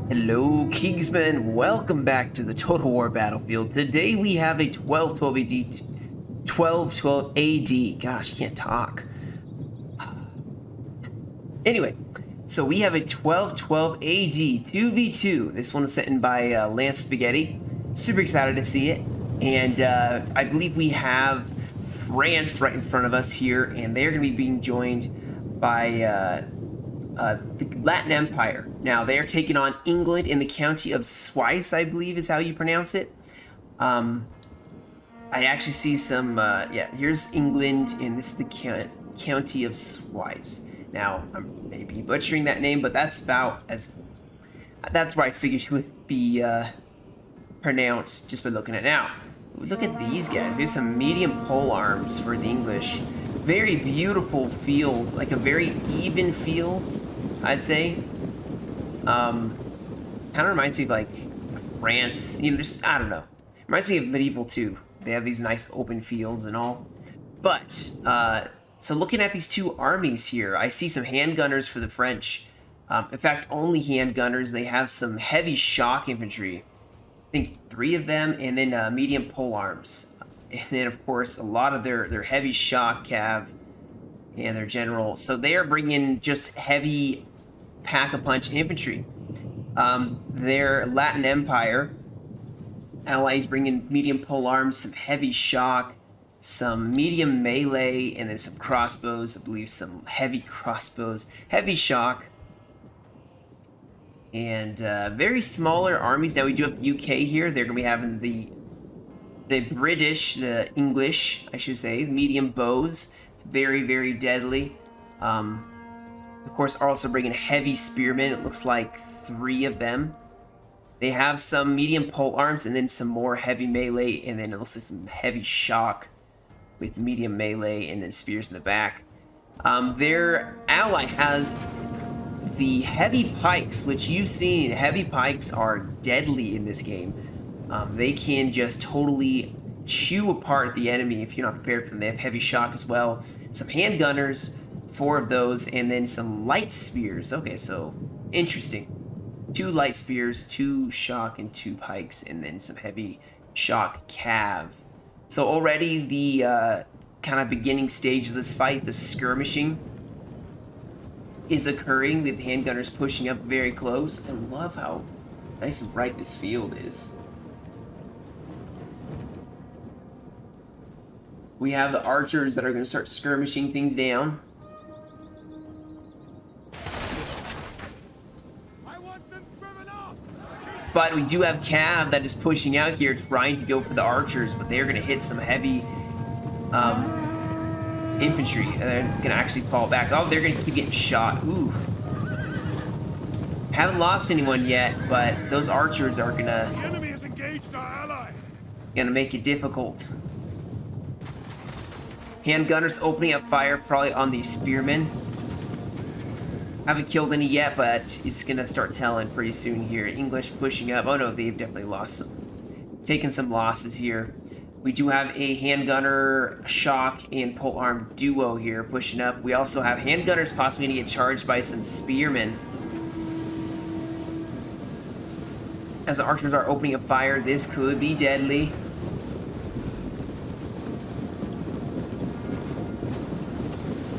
Hello, Kingsmen. Welcome back to the Total War Battlefield. Today we have a 1212 AD. 1212 AD. Gosh, can't talk. Anyway, so we have a 1212 AD 2v2. This one was sent in by Lance Spaghetti. Super excited to see it. And I believe we have France right in front of us here, and they're going to be being joined by the Latin Empire. Now, they are taking on England in the county of Schwyz, I believe is how you pronounce it. I actually see some, yeah, here's England, and this is the county of Schwyz. Now, I'm maybe butchering that name, but that's about as, that's where I figured it would be pronounced just by looking at it. Now, look at these guys. Here's some medium pole arms for the English. Very beautiful field, like a very even field, I'd say. Kind of reminds me of like France, you know, just, I don't know. Reminds me of medieval too. They have these nice open fields and all. But, so looking at these two armies here, I see some handgunners for the French. In fact, only handgunners. They have some heavy shock infantry. I think 3 of them, and then medium pole arms. And then, of course, a lot of their heavy shock cav and their general. So they are bringing just heavy pack-a-punch infantry. Their Latin Empire allies bringing medium pole arms, some heavy shock, some medium melee, and then some crossbows. I believe some heavy crossbows, heavy shock, and very smaller armies. Now we do have the UK here. They're going to be having the British, the English, I should say, medium bows. It's very, very deadly. Of course, are also bringing heavy spearmen. It looks like 3 of them. They have some medium pole arms and then some more heavy melee, and then it looks like some heavy shock with medium melee and then spears in the back. Their ally has the heavy pikes, which you've seen. Heavy pikes are deadly in this game. They can just totally chew apart the enemy if you're not prepared for them. They have heavy shock as well. Some handgunners, 4 of those, and then some light spears. Okay, so interesting. 2 light spears, 2 shock, and 2 pikes, and then some heavy shock cav. So already the kind of beginning stage of this fight, the skirmishing, is occurring with handgunners pushing up very close. I love how nice and bright this field is. We have the archers that are going to start skirmishing things down. But we do have Cav that is pushing out here, trying to go for the archers, but they're going to hit some heavy infantry. And they're going to actually fall back. Oh, they're going to keep getting shot. Ooh. Haven't lost anyone yet, but those archers are going to... The enemy has engaged our ally. Gonna make it difficult. Handgunners opening up fire probably on these spearmen. Haven't killed any yet, but it's gonna start telling pretty soon here. English pushing up. Oh no, they've definitely lost taken some losses here. We do have a handgunner, shock, and pole arm duo here pushing up. We also have handgunners possibly gonna get charged by some spearmen. As the archers are opening up fire, this could be deadly.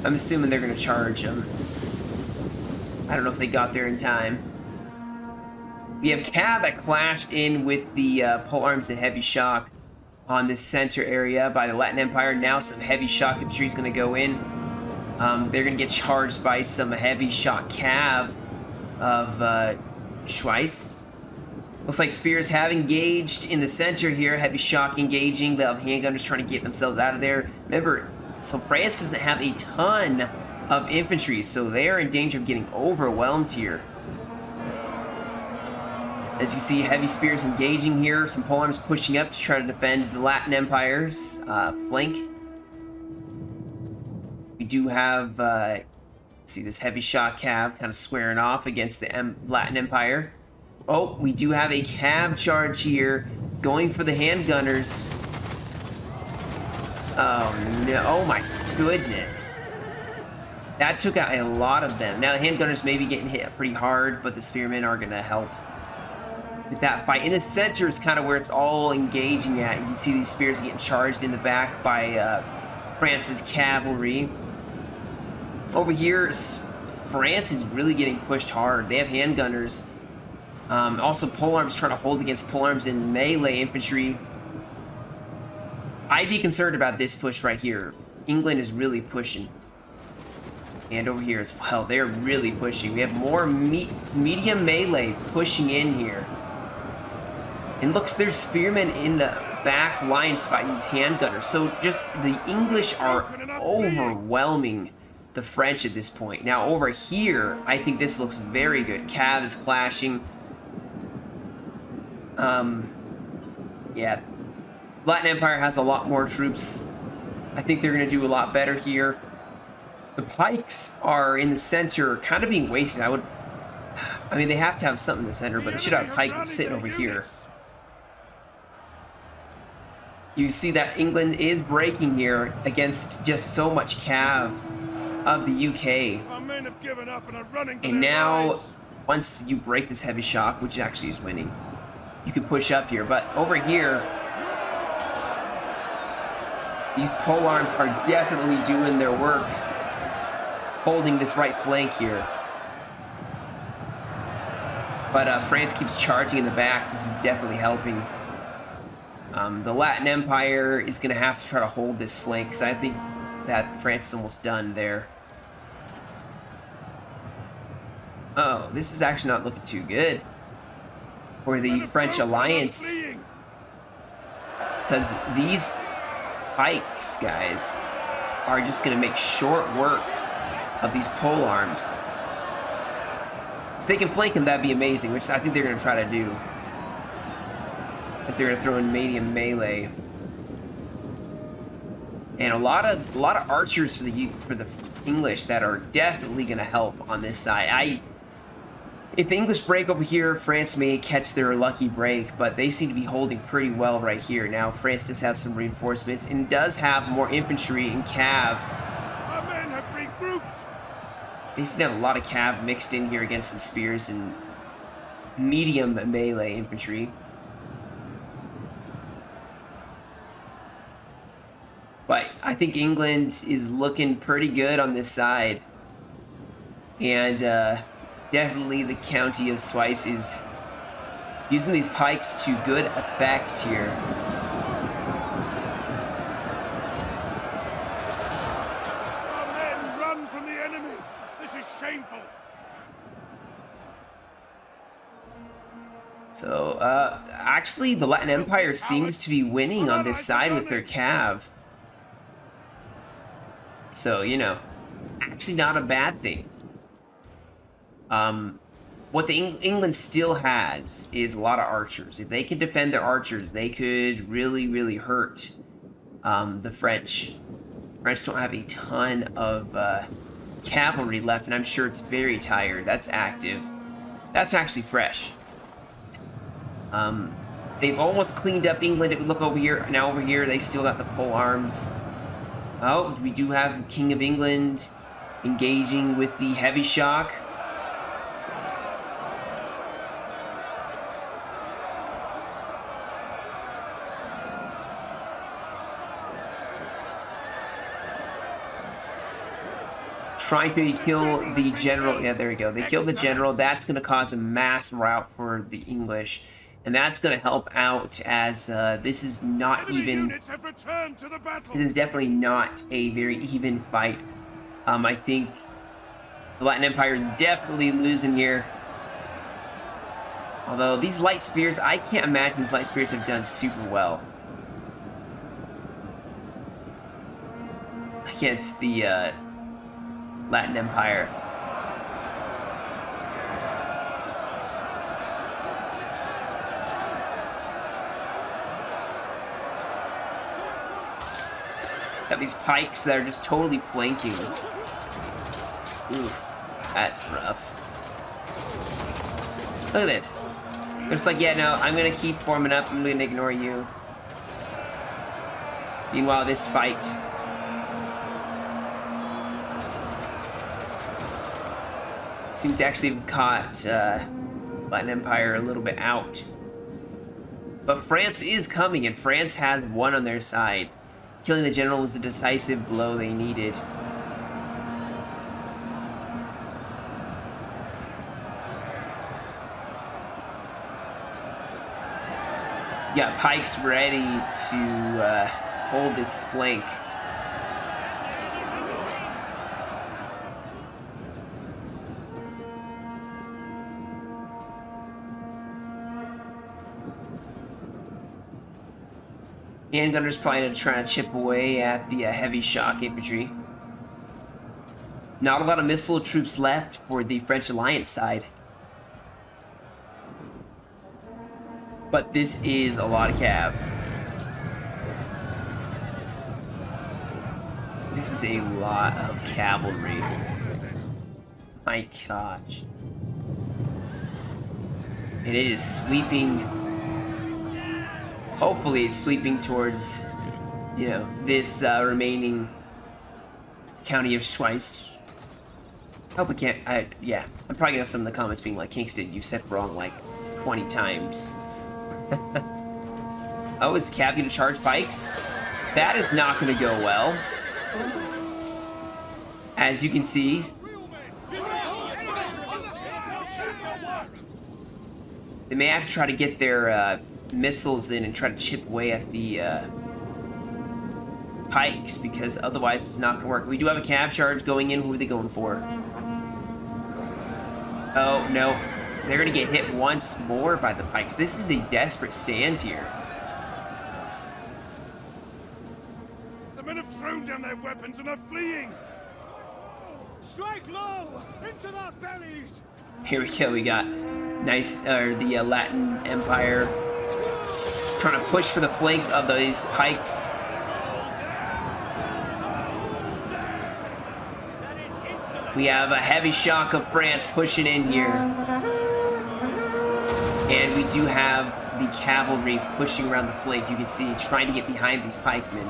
I'm assuming they're going to charge them. I don't know if they got there in time. We have Cav that clashed in with the pole arms and heavy shock on this center area by the Latin Empire. Now some heavy shock infantry is going to go in. They're going to get charged by some heavy shock Cav of Schwyz. Looks like spears have engaged in the center here. Heavy shock engaging. The handgunners trying to get themselves out of there. Remember, so France doesn't have a ton of infantry, so they are in danger of getting overwhelmed here. As you see, heavy spears engaging here. Some polearms pushing up to try to defend the Latin Empire's flank. We do have, see this heavy shock cav kind of squaring off against the Latin Empire. Oh, we do have a cav charge here, going for the handgunners. Oh no, oh my goodness. That took out a lot of them. Now the handgunners may be getting hit pretty hard, but the spearmen are gonna help with that fight. In the center is kind of where it's all engaging at. You can see these spears getting charged in the back by France's cavalry. Over here, France is really getting pushed hard. They have handgunners. Also, polearms trying to hold against polearms and melee infantry. I'd be concerned about this push right here. England is really pushing. And over here as well, they're really pushing. We have more medium melee pushing in here. And looks, there's spearmen in the back lines fighting these handgunners. So just the English are overwhelming the French at this point. Now over here, I think this looks very good. Cavs clashing. Yeah. Latin Empire has a lot more troops. I think they're going to do a lot better here. The pikes are in the center, kind of being wasted. I mean, they have to have something in the center, but they should have a pike sitting over here. You see that England is breaking here against just so much cav of the UK. Our men have given up and are running for And their now, lives. once you break this heavy shock, which actually is winning, you can push up here. But over here, these polearms are definitely doing their work, holding this right flank here. But France keeps charging in the back. This is definitely helping. The Latin Empire is going to have to try to hold this flank, because I think that France is almost done there. Oh, this is actually not looking too good for the French alliance, because these pikes, guys, are just going to make short work of these polearms. If they can flank them, that'd be amazing, which I think they're going to try to do, as they're going to throw in medium melee. And a lot of archers for the English that are definitely going to help on this side. If the English break over here, France may catch their lucky break, but they seem to be holding pretty well right here. Now, France does have some reinforcements and does have more infantry and cav. Our men have regrouped. They seem to have a lot of cav mixed in here against some spears and medium melee infantry. But I think England is looking pretty good on this side. And definitely the county of Schwyz is using these pikes to good effect here. Our men run from the enemy. This is shameful. So, actually, the Latin Empire seems to be winning on this side with their cav. So, you know, actually not a bad thing. What the England still has is a lot of archers. If they can defend their archers, they could really, really hurt the French. French don't have a ton of cavalry left, and I'm sure it's very tired. That's active. That's actually fresh. They've almost cleaned up England. If we look over here, now over here, they still got the pole arms. Oh, we do have King of England engaging with the heavy shock. Trying to kill the general. Yeah, there we go. They killed the general. That's going to cause a mass rout for the English. And that's going to help out, as this is not even... This is definitely not a very even fight. I think the Latin Empire is definitely losing here. Although these light spears, I can't imagine these light spears have done super well against the Latin Empire. Got these pikes that are just totally flanking. Ooh, that's rough. Look at this. They're just like, yeah, no, I'm gonna keep forming up. I'm gonna ignore you. Meanwhile, this fight seems to actually have caught Latin Empire a little bit out. But France is coming, and France has one on their side. Killing the general was the decisive blow they needed. Got pikes ready to hold this flank. Handgunners probably going to try to chip away at the heavy shock infantry. Not a lot of missile troops left for the French Alliance side. But this is a lot of cav. This is a lot of cavalry. My gosh. And it is sweeping. Hopefully it's sweeping towards, you know, this remaining county of Schwyz. Hope it can't, yeah. I'm probably gonna have some in the comments being like, Kingston, you said wrong like 20 times. Oh, is the cav gonna charge pikes? That is not gonna go well. As you can see, they may have to try to get their missiles in and try to chip away at the pikes, because otherwise it's not gonna work. We do have a cav charge going in. Who are they going for? Oh, no. They're gonna get hit once more by the pikes. This is a desperate stand here. The men have thrown down their weapons and are fleeing. Strike low into their bellies. Here we go. We got the Latin Empire trying to push for the flank of these pikes. We have a heavy shock of France pushing in here. And we do have the cavalry pushing around the flank, you can see, trying to get behind these pikemen.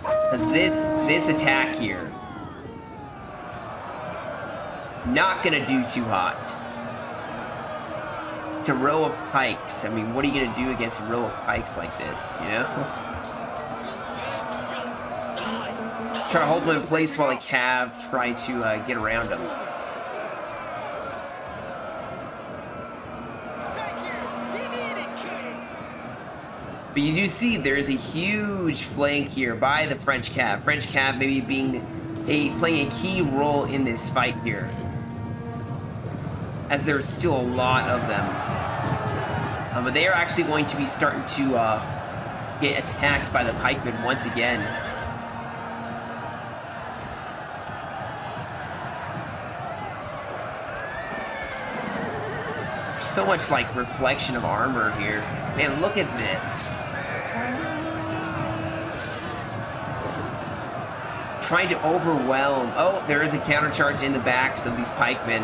Because this attack here, not gonna do too hot. It's a row of pikes. I mean, what are you gonna do against a row of pikes like this, you know? Try to hold them in place while the cav try to get around them. But you do see there is a huge flank here by the French cav. French cav maybe playing a key role in this fight here, as there is still a lot of them. But they are actually going to be starting to get attacked by the pikemen once again. So much like reflection of armor here. Man, look at this. Trying to overwhelm. Oh, there is a countercharge in the backs of these pikemen.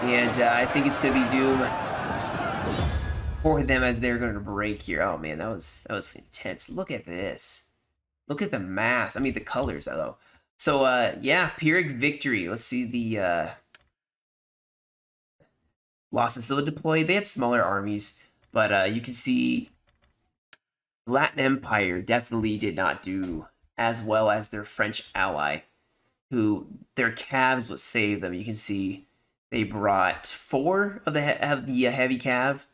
And I think it's going to be doom for them as they're going to break here. Oh man, that was intense. Look at this. Look at the mass. I mean, the colors, though. So, yeah, Pyrrhic victory. Let's see the losses. So deployed. They had smaller armies, but you can see the Latin Empire definitely did not do as well as their French ally, who their calves would save them. You can see they brought 4 of the heavy cav.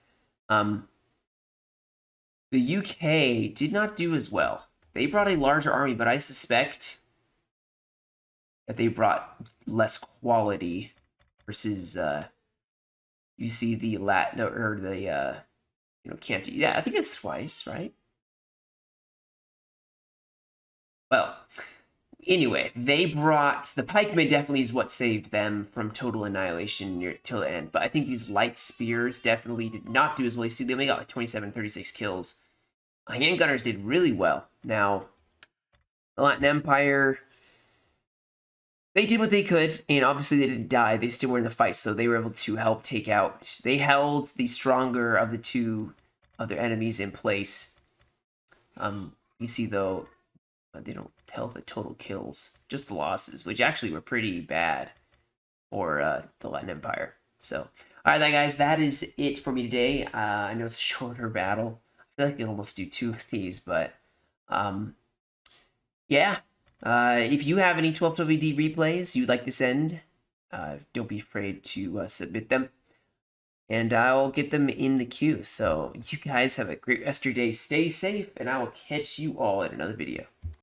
The UK did not do as well. They brought a larger army, but I suspect that they brought less quality versus you see the Latin or the Canton. Yeah, I think it's twice, right? Well, anyway, they brought the pikemen. Definitely is what saved them from total annihilation till the end. But I think these light spears definitely did not do as well. You see, they only got like 27, 36 kills. Handgunners did really well. Now, the Latin Empire, they did what they could, and obviously they didn't die. They still were in the fight, so they were able to help take out. They held the stronger of the two of their enemies in place. You see, though, they don't tell the total kills, just the losses, which actually were pretty bad. or the Latin Empire. So, all right, guys, that is it for me today. I know it's a shorter battle. I feel like I can almost do 2 of these, but yeah. If you have any 12WD replays you'd like to send, don't be afraid to submit them, and I'll get them in the queue. So you guys have a great rest of your day. Stay safe, and I will catch you all in another video.